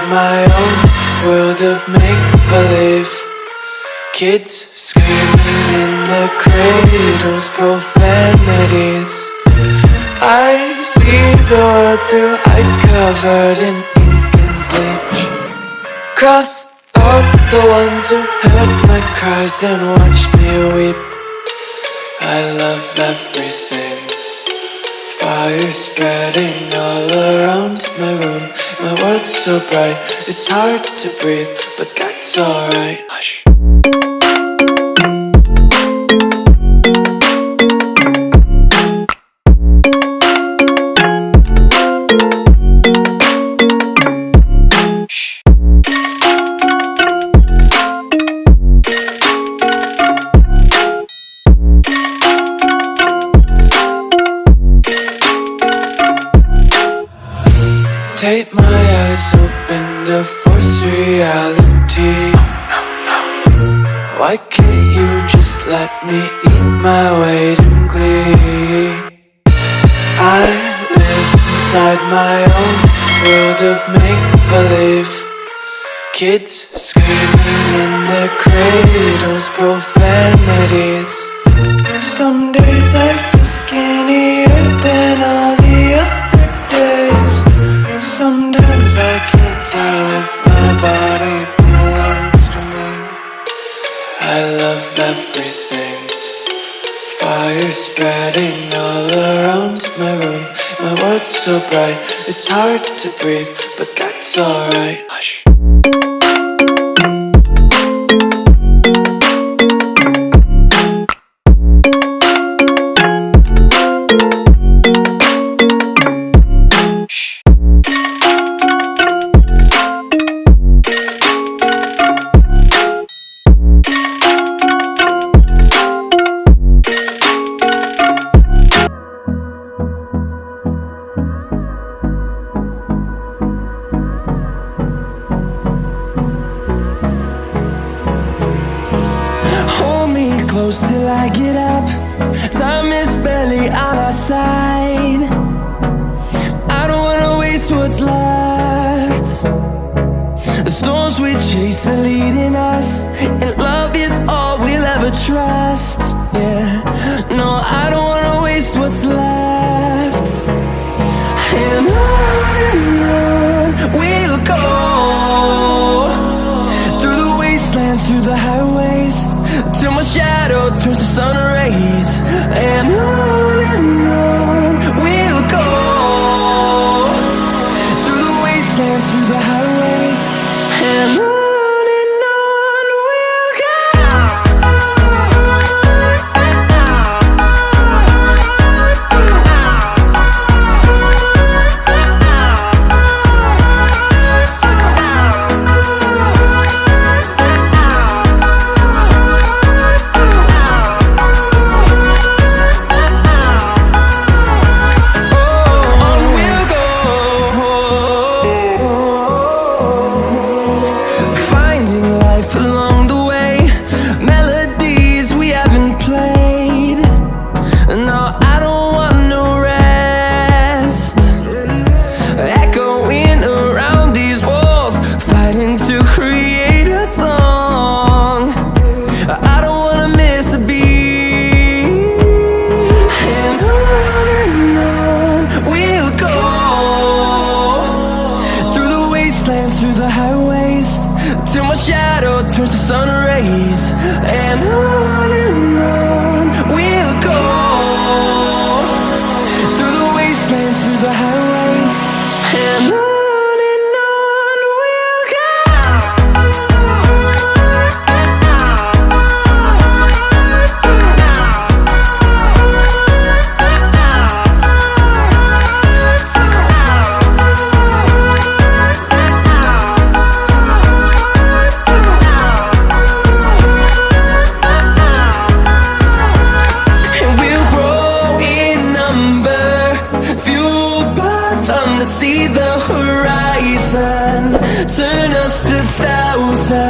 my own world of make-believe. Kids screaming in their cradles, profanities. I see the world through ice covered in ink and bleach. Cross out the ones who heard my cries and watched me weep. I love everything. Fire spreading all around my room. My world's so bright, it's hard to breathe, but that's alright. Hush. Tape my eyes open to force reality. Why can't you just let me eat my weight in glee? I live inside my own world of make-believe. Kids screaming in their cradles, profanities. Some days I feel skinnier than all the other days. Sometimes I can't tell if my body belongs to me. I love everything. Fire spreading all around my room. My world's so bright, it's hard to breathe, but that's alright. Hush. Close till I get up. Time is barely on our side. I don't wanna waste what's left. The storms we chase are leading us, and love is all we'll ever trust. Yeah, no, I don't wanna waste what's left. And on we'll go, through the wastelands, through the highways, till my shadow turns to sun rays. And on we'll go, through the wastelands, through the highways. And on we'll go. Through the highways, till my shadow turns to sun rays. And on we'll go, through the wastelands, through the highways. And on we'll go. See the horizon, turn us to thousands.